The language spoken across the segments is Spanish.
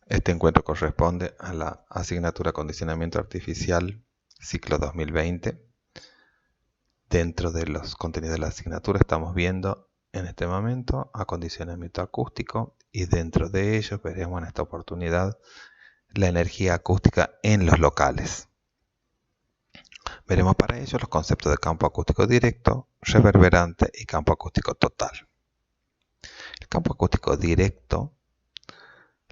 Este encuentro corresponde a la asignatura Acondicionamiento Artificial, ciclo 2020. Dentro de los contenidos de la asignatura estamos viendo en este momento acondicionamiento acústico y dentro de ellos veremos en esta oportunidad la energía acústica en los locales. Veremos para ello los conceptos de campo acústico directo, reverberante y campo acústico total. El campo acústico directo,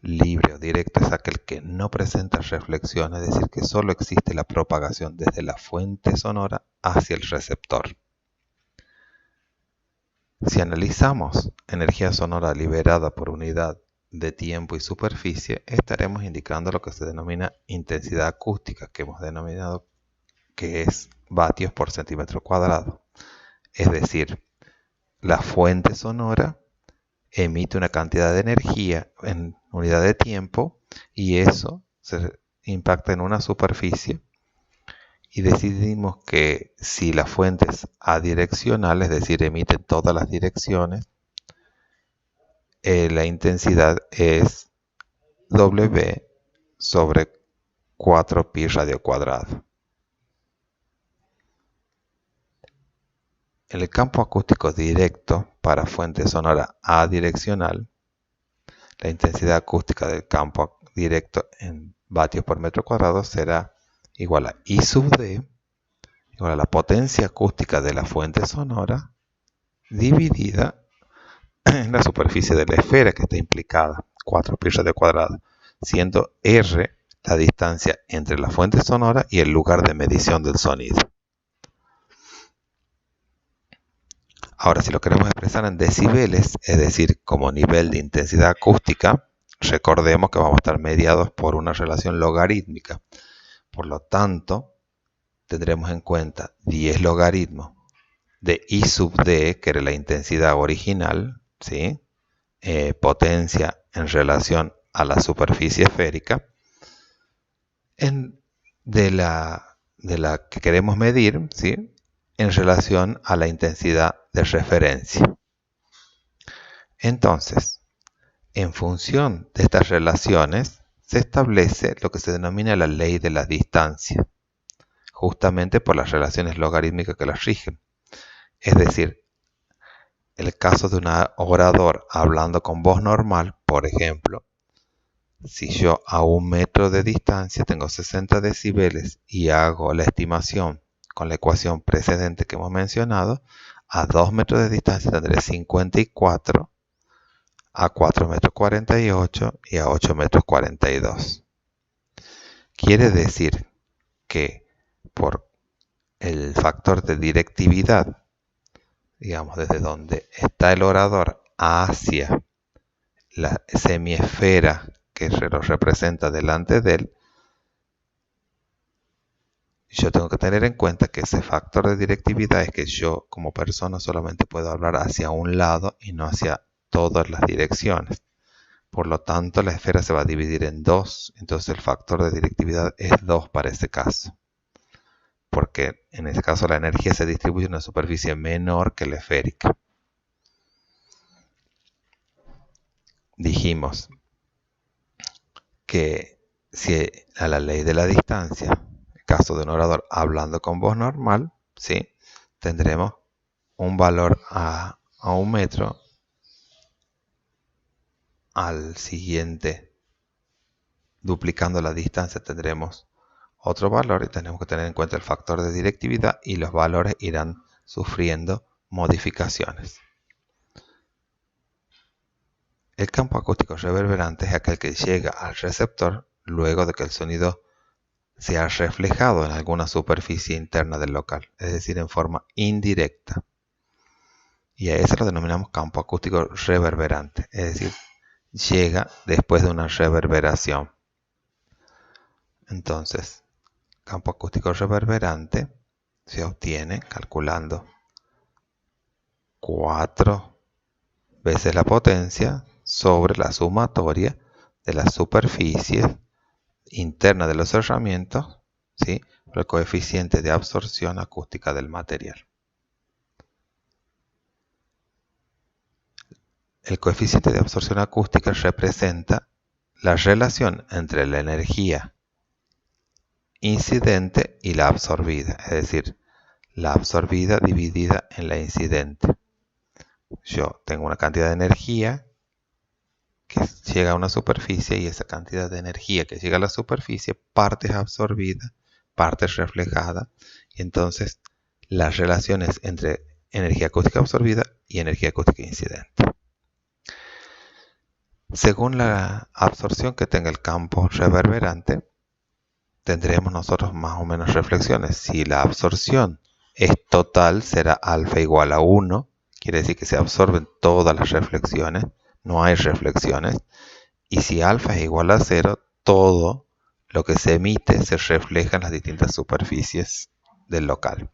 libre o directo, es aquel que no presenta reflexión, es decir, que solo existe la propagación desde la fuente sonora hacia el receptor. Si analizamos energía sonora liberada por unidad de tiempo y superficie, estaremos indicando lo que se denomina intensidad acústica, que hemos denominado que es vatios por centímetro cuadrado. Es decir, la fuente sonora emite una cantidad de energía en unidad de tiempo y eso se impacta en una superficie y decidimos que si la fuente es adireccional, es decir, emite en todas las direcciones, la intensidad es W sobre 4pi radio cuadrado. En el campo acústico directo para fuente sonora adireccional, la intensidad acústica del campo directo en vatios por metro cuadrado será igual a I sub D, igual a la potencia acústica de la fuente sonora, dividida en la superficie de la esfera que está implicada, 4pi radio cuadrado, siendo R la distancia entre la fuente sonora y el lugar de medición del sonido. Ahora, si lo queremos expresar en decibeles, es decir, como nivel de intensidad acústica, recordemos que vamos a estar mediados por una relación logarítmica. Por lo tanto, tendremos en cuenta 10 logaritmos de I sub D, que era la intensidad original, ¿sí? Potencia en relación a la superficie esférica, de la que queremos medir, ¿sí? En relación a la intensidad de referencia. Entonces, en función de estas relaciones, se establece lo que se denomina la ley de la distancia, justamente por las relaciones logarítmicas que las rigen. Es decir, el caso de un orador hablando con voz normal, por ejemplo, si yo a 1 metro de distancia tengo 60 decibeles y hago la estimación con la ecuación precedente que hemos mencionado, a 2 metros de distancia tendré 54, a 4 metros 48 y a 8 metros 42. Quiere decir que por el factor de directividad, digamos desde donde está el orador hacia la semiesfera que lo representa delante de él, yo tengo que tener en cuenta que ese factor de directividad es que yo como persona solamente puedo hablar hacia un lado y no hacia todas las direcciones. Por lo tanto, la esfera se va a dividir en 2, entonces el factor de directividad es 2 para ese caso. Porque en ese caso la energía se distribuye en una superficie menor que la esférica. Dijimos que si a la ley de la distancia, caso de un orador hablando con voz normal, ¿sí? Tendremos un valor a 1 metro, al siguiente, duplicando la distancia, tendremos otro valor y tenemos que tener en cuenta el factor de directividad y los valores irán sufriendo modificaciones. El campo acústico reverberante es aquel que llega al receptor luego de que el sonido se ha reflejado en alguna superficie interna del local, es decir, en forma indirecta. Y a eso lo denominamos campo acústico reverberante, es decir, llega después de una reverberación. Entonces, campo acústico reverberante se obtiene calculando 4 veces la potencia sobre la sumatoria de las superficies internas de los cerramientos, ¿sí? Por el coeficiente de absorción acústica del material. El coeficiente de absorción acústica representa la relación entre la energía incidente y la absorbida, es decir, la absorbida dividida en la incidente. Yo tengo una cantidad de energía que llega a una superficie y esa cantidad de energía que llega a la superficie, parte es absorbida, parte es reflejada, y entonces las relaciones entre energía acústica absorbida y energía acústica incidente. Según la absorción que tenga el campo reverberante, tendremos nosotros más o menos reflexiones. Si la absorción es total, será alfa igual a 1, quiere decir que se absorben todas las reflexiones, no hay reflexiones, y si alfa es igual a 0, todo lo que se emite se refleja en las distintas superficies del local.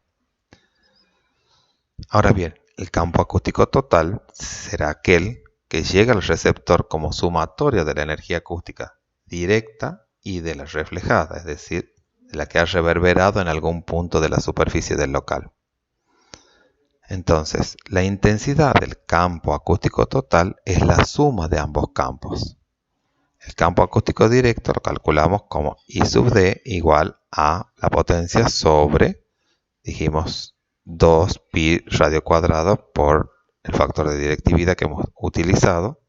Ahora bien, el campo acústico total será aquel que llega al receptor como sumatorio de la energía acústica directa y de la reflejada, es decir, de la que ha reverberado en algún punto de la superficie del local. Entonces, la intensidad del campo acústico total es la suma de ambos campos. El campo acústico directo lo calculamos como I sub D igual a la potencia sobre, dijimos, 2pi radio cuadrado por el factor de directividad que hemos utilizado.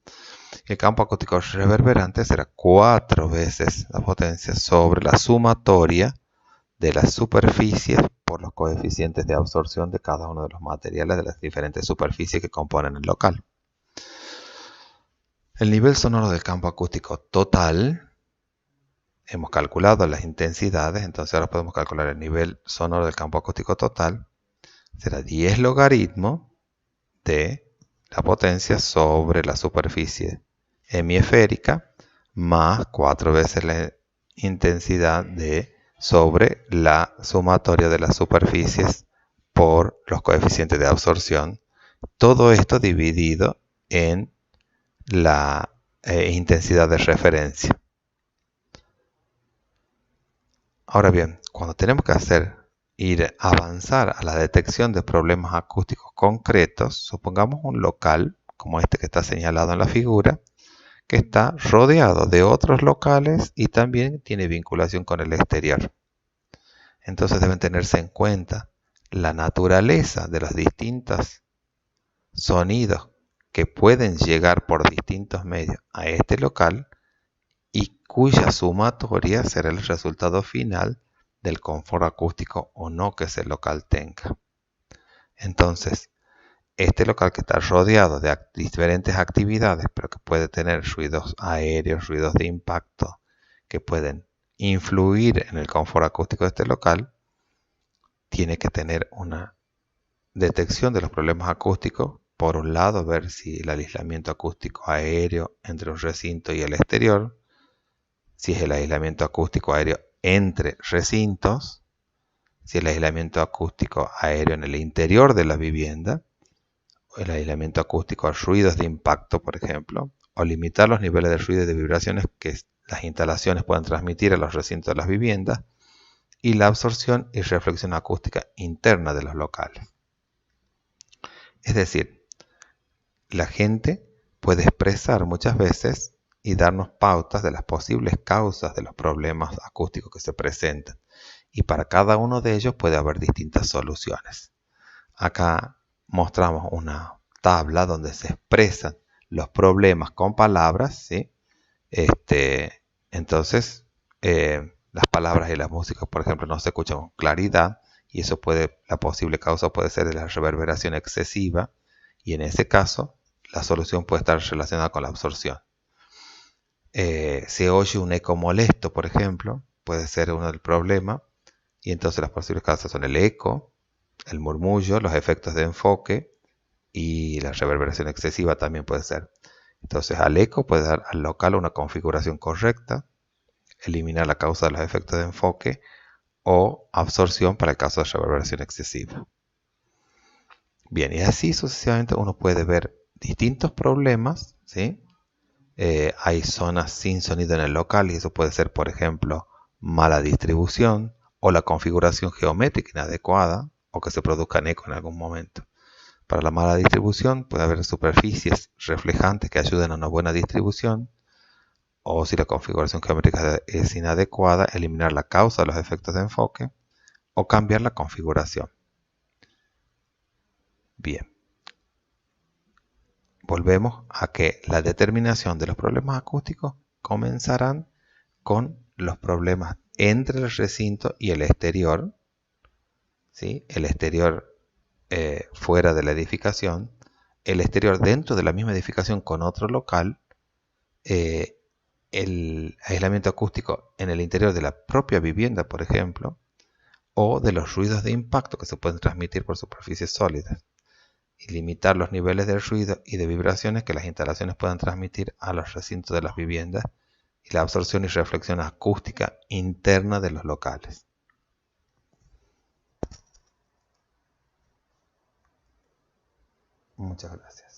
El campo acústico reverberante será 4 veces la potencia sobre la sumatoria de las superficies por los coeficientes de absorción de cada uno de los materiales de las diferentes superficies que componen el local. El nivel sonoro del campo acústico total, hemos calculado las intensidades, entonces ahora podemos calcular el nivel sonoro del campo acústico total, será 10 logaritmo de la potencia sobre la superficie hemisférica más 4 veces la intensidad sobre la sumatoria de las superficies por los coeficientes de absorción. Todo esto dividido en la intensidad de referencia. Ahora bien, cuando tenemos que avanzar a la detección de problemas acústicos concretos, supongamos un local, como este que está señalado en la figura, que está rodeado de otros locales y también tiene vinculación con el exterior. Entonces deben tenerse en cuenta la naturaleza de los distintos sonidos que pueden llegar por distintos medios a este local y cuya sumatoria será el resultado final del confort acústico o no que ese local tenga. Entonces, este local que está rodeado de diferentes actividades, pero que puede tener ruidos aéreos, ruidos de impacto, que pueden influir en el confort acústico de este local, tiene que tener una detección de los problemas acústicos. Por un lado, ver si el aislamiento acústico aéreo entre un recinto y el exterior, si es el aislamiento acústico aéreo entre recintos, si el aislamiento acústico aéreo en el interior de la vivienda, o el aislamiento acústico a ruidos de impacto, por ejemplo, o limitar los niveles de ruido y de vibraciones que las instalaciones pueden transmitir a los recintos de las viviendas, y la absorción y reflexión acústica interna de los locales. Es decir, la gente puede expresar muchas veces y darnos pautas de las posibles causas de los problemas acústicos que se presentan. Y para cada uno de ellos puede haber distintas soluciones. Acá mostramos una tabla donde se expresan los problemas con palabras, ¿sí? Entonces, las palabras y la música, por ejemplo, no se escuchan con claridad y eso la posible causa puede ser de la reverberación excesiva y en ese caso la solución puede estar relacionada con la absorción. Se oye un eco molesto, por ejemplo, puede ser uno del problema y entonces las posibles causas son el eco, el murmullo, los efectos de enfoque y la reverberación excesiva también puede ser. Entonces al eco puede dar al local una configuración correcta, eliminar la causa de los efectos de enfoque o absorción para el caso de reverberación excesiva. Bien, y así sucesivamente uno puede ver distintos problemas, ¿sí? Hay zonas sin sonido en el local y eso puede ser, por ejemplo, mala distribución o la configuración geométrica inadecuada o que se produzca eco en algún momento. Para la mala distribución puede haber superficies reflejantes que ayuden a una buena distribución o si la configuración geométrica es inadecuada, eliminar la causa de los efectos de enfoque o cambiar la configuración. Bien, volvemos a que la determinación de los problemas acústicos comenzarán con los problemas entre el recinto y el exterior, ¿sí? El exterior fuera de la edificación, el exterior dentro de la misma edificación con otro local, el aislamiento acústico en el interior de la propia vivienda, por ejemplo, o de los ruidos de impacto que se pueden transmitir por superficies sólidas, y limitar los niveles de ruido y de vibraciones que las instalaciones puedan transmitir a los recintos de las viviendas y la absorción y reflexión acústica interna de los locales. Muchas gracias.